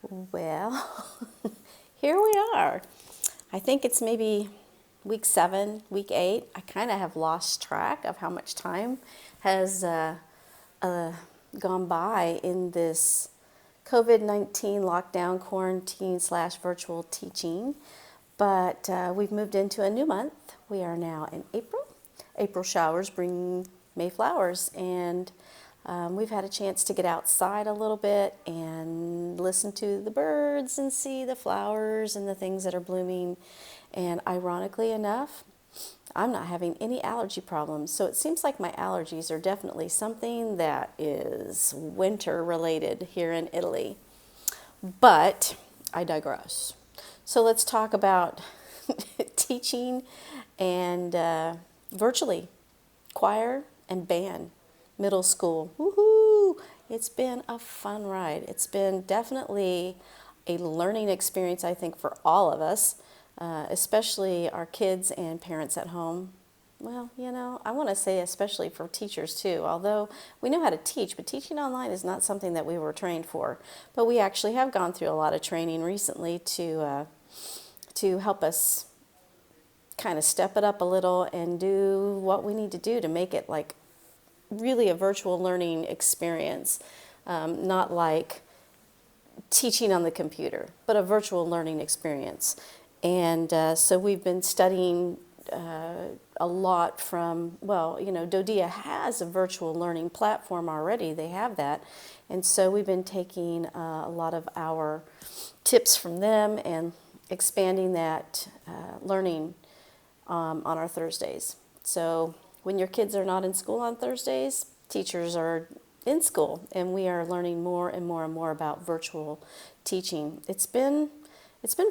Well, here we are. I think it's maybe week 7, week 8. I kind of have lost track of how much time has uh, gone by in this COVID-19 lockdown, quarantine slash virtual teaching. But we've moved into a new month. We are now in April. April showers bring May flowers, and we've had a chance to get outside a little bit and listen to the birds and see the flowers and the things that are blooming. And ironically enough, I'm not having any allergy problems. So it seems like my allergies are definitely something that is winter related here in Italy. But I digress. So let's talk about teaching and virtually choir and band, middle school. Woohoo! It's been a fun ride. It's been definitely a learning experience, I think, for all of us, especially our kids and parents at home. Well, I want to say especially for teachers too, although we know how to teach, but teaching online is not something that we were trained for. But we actually have gone through a lot of training recently to help us kind of step it up a little and do what we need to do to make it like really a virtual learning experience, not like teaching on the computer, but a virtual learning experience. And so we've been studying a lot from, Dodia has a virtual learning platform already. They have that. And so we've been taking a lot of our tips from them and expanding that learning on our Thursdays. So when your kids are not in school on Thursdays, teachers are in school, and we are learning more and more and more about virtual teaching. It's been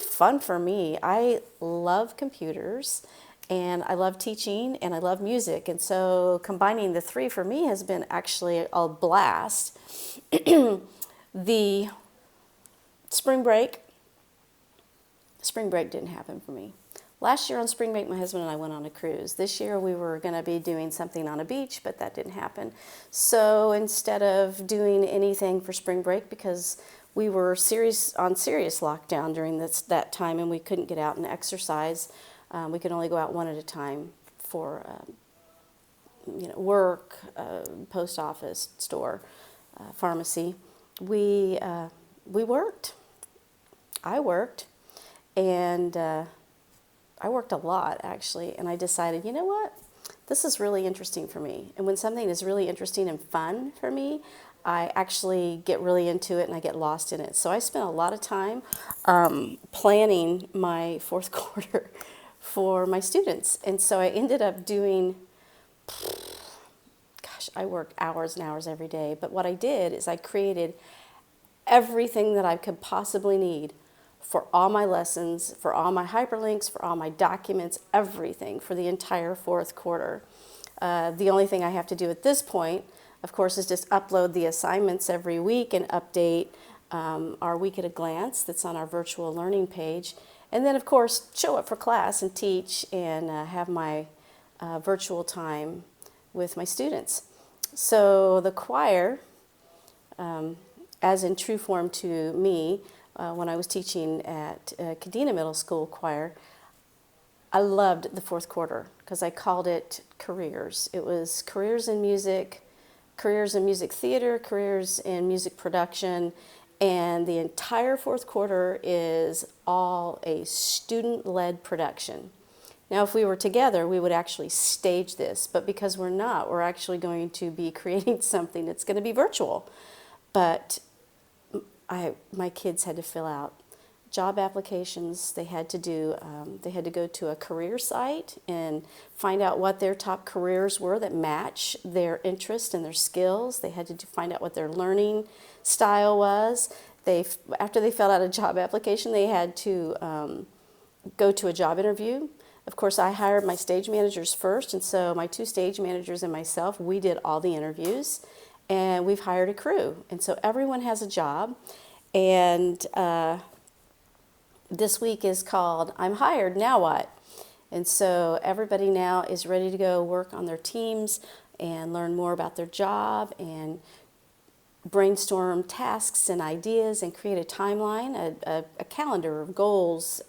fun for me. I love computers, and I love teaching, and I love music, and so combining the three for me has been actually a blast. The spring break didn't happen for me. Last year on spring break, my husband and I went on a cruise. This year we were going to be doing something on a beach, but that didn't happen. So instead of doing anything for spring break, because we were serious lockdown during that time, and we couldn't get out and exercise, we could only go out one at a time for work, post office, store, pharmacy. We worked. I worked, and I worked a lot, actually, and I decided, you know what? This is really interesting for me. And when something is really interesting and fun for me, I actually get really into it and I get lost in it. So I spent a lot of time planning my fourth quarter for my students. And so I ended up doing, I worked hours and hours every day. But what I did is I created everything that I could possibly need for all my lessons, for all my hyperlinks, for all my documents, everything for the entire fourth quarter. The only thing I have to do at this point, of course, is just upload the assignments every week and update our week at a glance that's on our virtual learning page. And then, of course, show up for class and teach and have my virtual time with my students. So the choir, as in true form to me, when I was teaching at Cadena Middle School choir, I loved the fourth quarter because I called it careers. It was careers in music theater, careers in music production, and the entire fourth quarter is all a student-led production. Now, if we were together, we would actually stage this, but because we're not, we're actually going to be creating something that's going to be virtual. But my kids had to fill out job applications. They had to go to a career site and find out what their top careers were that match their interest and their skills. They had to find out what their learning style was. After they filled out a job application, they had to go to a job interview. Of course, I hired my stage managers first, and so my 2 stage managers and myself, we did all the interviews. And we've hired a crew. And so everyone has a job. And this week is called I'm Hired, Now What? And so everybody now is ready to go work on their teams and learn more about their job and brainstorm tasks and ideas and create a timeline, a calendar of goals.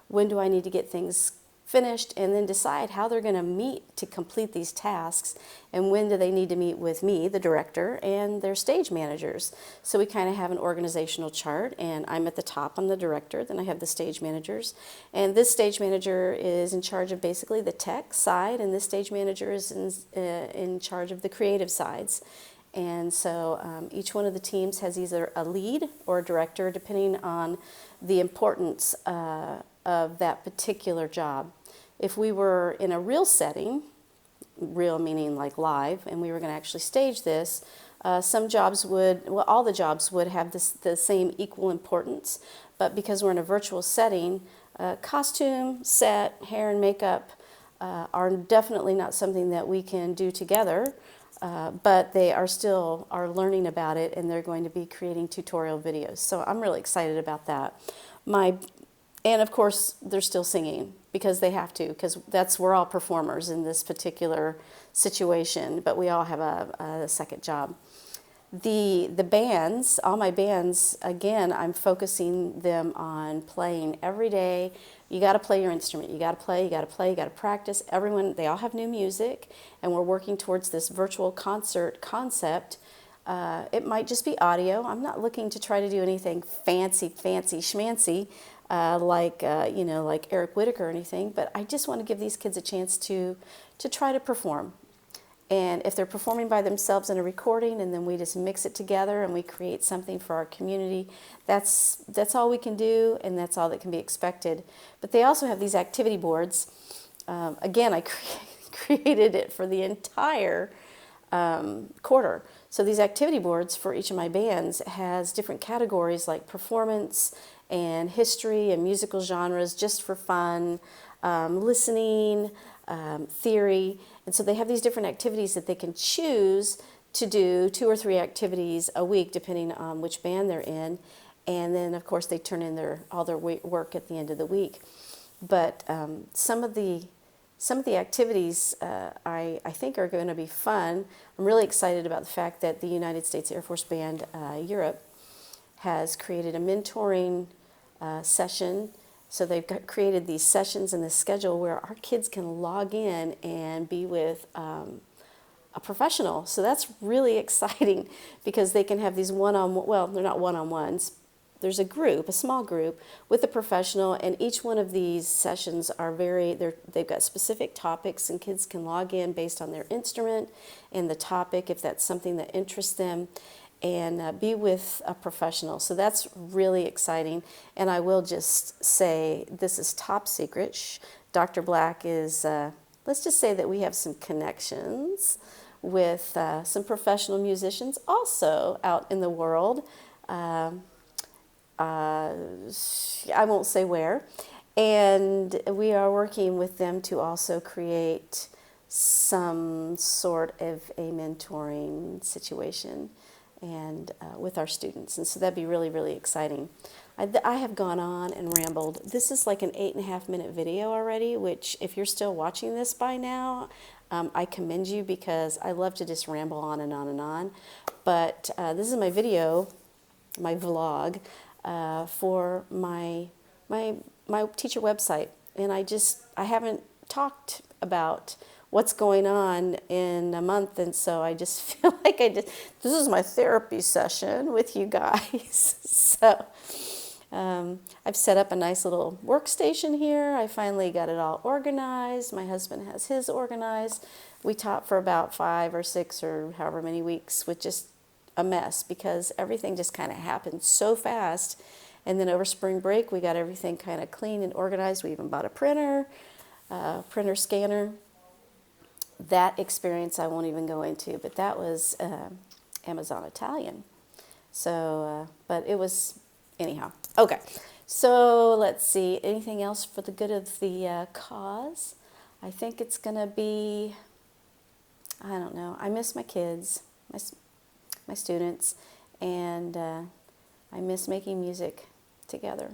When do I need to get things finished, and then decide how they're going to meet to complete these tasks, and when do they need to meet with me, the director, and their stage managers. So we kind of have an organizational chart, and I'm at the top, I'm the director, then I have the stage managers, and this stage manager is in charge of basically the tech side, and this stage manager is in charge of the creative sides. And so each one of the teams has either a lead or a director, depending on the importance of that particular job. If we were in a real setting, real meaning like live, and we were going to actually stage this, some jobs would, well, all the jobs would have the same equal importance, but because we're in a virtual setting, costume, set, hair and makeup are definitely not something that we can do together. But they are still learning about it, and they're going to be creating tutorial videos. So I'm really excited about that. And of course, they're still singing because they have to, because we're all performers in this particular situation, but we all have a second job. The bands, all my bands, again, I'm focusing them on playing every day. You got to play your instrument. You got to play, you got to play, you got to practice. Everyone, they all have new music, and we're working towards this virtual concert concept. It might just be audio. I'm not looking to try to do anything fancy schmancy, like Eric Whitacre or anything, but I just want to give these kids a chance to try to perform. And if they're performing by themselves in a recording, and then we just mix it together and we create something for our community, that's all we can do, and that's all that can be expected. But they also have these activity boards. Again, I created it for the entire quarter. So these activity boards for each of my bands has different categories like performance and history and musical genres, just for fun, listening, theory. And so they have these different activities that they can choose to do, 2 or 3 activities a week, depending on which band they're in. And then, of course, they turn in all their work at the end of the week. But some of the activities I think are going to be fun. I'm really excited about the fact that the United States Air Force Band Europe has created a mentoring session. So they've created these sessions in this schedule where our kids can log in and be with a professional. So that's really exciting, because they can have these well, they're not one-on-ones. There's a small group with a professional, and each one of these sessions are they've got specific topics, and kids can log in based on their instrument and the topic, if that's something that interests them, and be with a professional. So that's really exciting. And I will just say, this is top secret. Dr. Black is, let's just say that we have some connections with some professional musicians also out in the world. I won't say where. And we are working with them to also create some sort of a mentoring situation and with our students. And so that'd be really, really exciting. I have gone on and rambled. This is like an 8.5-minute video already, which if you're still watching this by now, I commend you, because I love to just ramble on and on and on. But this is my video, my vlog, for my teacher website. And I haven't talked about what's going on in a month, and so I just feel like this is my therapy session with you guys. So I've set up a nice little workstation here. I finally got it all organized. My husband has his organized. We taught for about 5 or 6 or however many weeks with just a mess, because everything just kind of happened so fast. And then over spring break, we got everything kind of clean and organized. We even bought a printer scanner. That experience I won't even go into, but that was Amazon Italian. So, but it was, anyhow. Okay, so let's see. Anything else for the good of the cause? I think it's going to be, I don't know. I miss my kids, my students, and I miss making music together.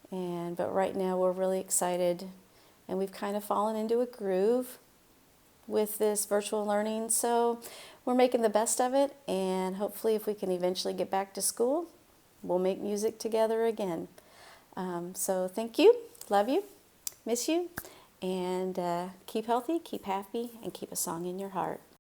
But right now we're really excited, and we've kind of fallen into a groove. with this virtual learning. So we're making the best of it, and hopefully if we can eventually get back to school, we'll make music together again. So thank you, love you, miss you, and keep healthy, keep happy, and keep a song in your heart.